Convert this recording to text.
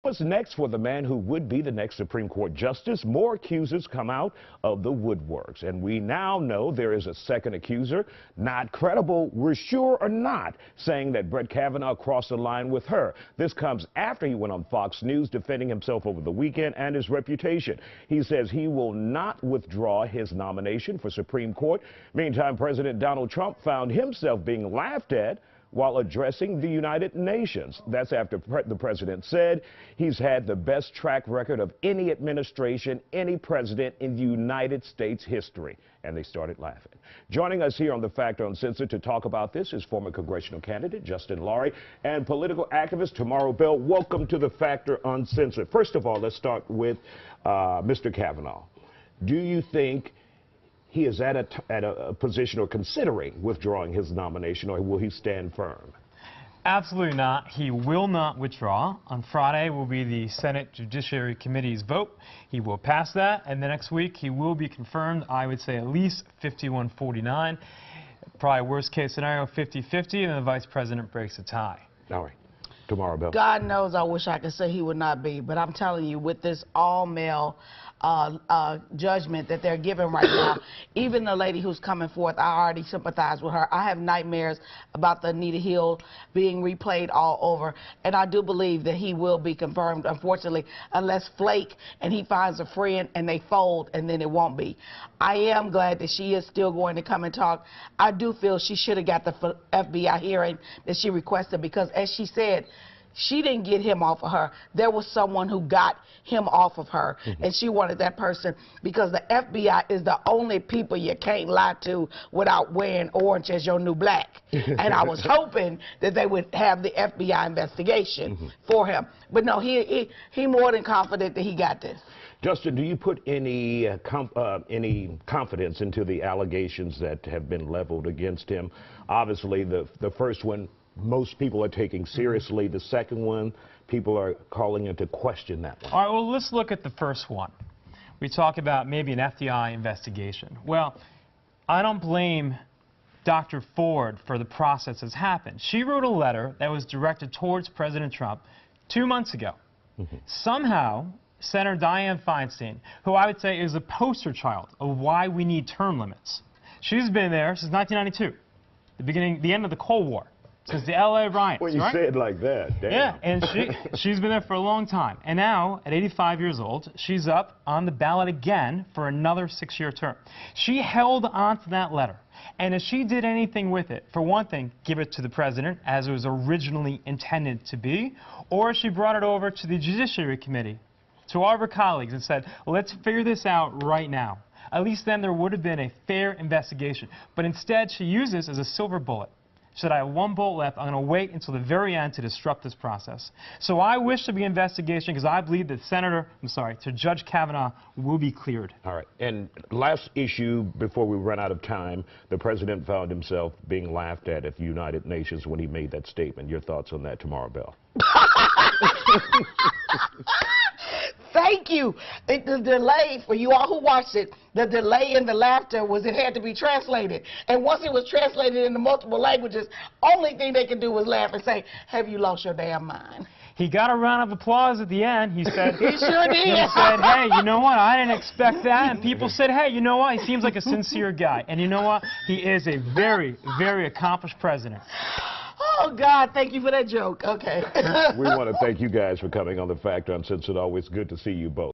What's next for the man who would be the next Supreme Court justice? More accusers come out of the woodworks, and we now know there is a second accuser, not credible, we're sure or not, saying that Judge Kavanaugh crossed the line with her. This comes after he went on Fox News defending himself over the weekend and his reputation. He says he will not withdraw his nomination for Supreme Court. Meantime, President Donald Trump found himself being laughed at while addressing the United Nations. That's after the president said he's had the best track record of any administration, any president in the United States history. And they started laughing. Joining us here on The Factor Uncensored to talk about this is former congressional candidate Justin Lurie and political activist Tamara Bell. Welcome to The Factor Uncensored. First of all, let's start with Mr. Kavanaugh. Do you think he is at a position or considering withdrawing his nomination, or will he stand firm? Absolutely not. He will not withdraw. On Friday will be the Senate Judiciary Committee's vote. He will pass that, and the next week he will be confirmed, I would say at least 51-49. Probably worst case scenario, 50-50, and the vice president breaks a tie. All right. Tomorrow, Bell. God knows I wish I could say he would not be, but I'm telling you, with this all-male judgment that they're giving right now, even the lady who's coming forth, I already sympathize with her. I have nightmares about the Anita Hill being replayed all over, and I do believe that he will be confirmed, unfortunately, unless Flake and he finds a friend and they fold, and then it won't be. I am glad that she is still going to come and talk. I do feel she should have got the FBI hearing that she requested, because as she said, she didn't get him off of her. There was someone who got him off of her, and she wanted that person, because the FBI is the only people you can't lie to without wearing orange as your new black. And I was hoping that they would have the FBI investigation for him. But no, he more than confident that he got this. Justin, do you put any confidence into the allegations that have been leveled against him? Obviously, the first one, most people are taking seriously. The second one, people are calling into question that one. All right, well, let's look at the first one. We talk about maybe an FBI investigation. Well, I don't blame Dr. Ford for the process that's happened. She wrote a letter that was directed towards President Trump 2 months ago. Somehow, Senator Dianne Feinstein, who I would say is a poster child of why we need term limits. She's been there since 1992, the end of the Cold War. Since the LA riots, well, you right? say it like that, damn. Yeah, and she's been there for a long time. And now, at 85 years old, she's up on the ballot again for another 6-year term. She held on to that letter. And if she did anything with it, for one thing, give it to the president, as it was originally intended to be, or she brought it over to the Judiciary Committee, to all of her colleagues, and said, let's figure this out right now. At least then there would have been a fair investigation. But instead, she used this as a silver bullet. She said, I have 1 bullet left. I'm going to wait until the very end to disrupt this process. So I wish to be an investigation, because I believe that Judge Kavanaugh will be cleared. All right. And last issue before we run out of time, the president found himself being laughed at the United Nations when he made that statement. Your thoughts on that, Tamara Bell? Thank you. The delay, for you all who watched it, the delay in the laughter was it had to be translated. And once it was translated into multiple languages, only thing they could do was laugh and say, have you lost your damn mind? He got a round of applause at the end. He said, he sure did. He said, hey, you know what? I didn't expect that. And people said, hey, you know what? He seems like a sincere guy. And you know what? He is a very, very accomplished president. Oh, God, thank you for that joke. Okay. We want to thank you guys for coming on The Factor Uncensored. Always good to see you both.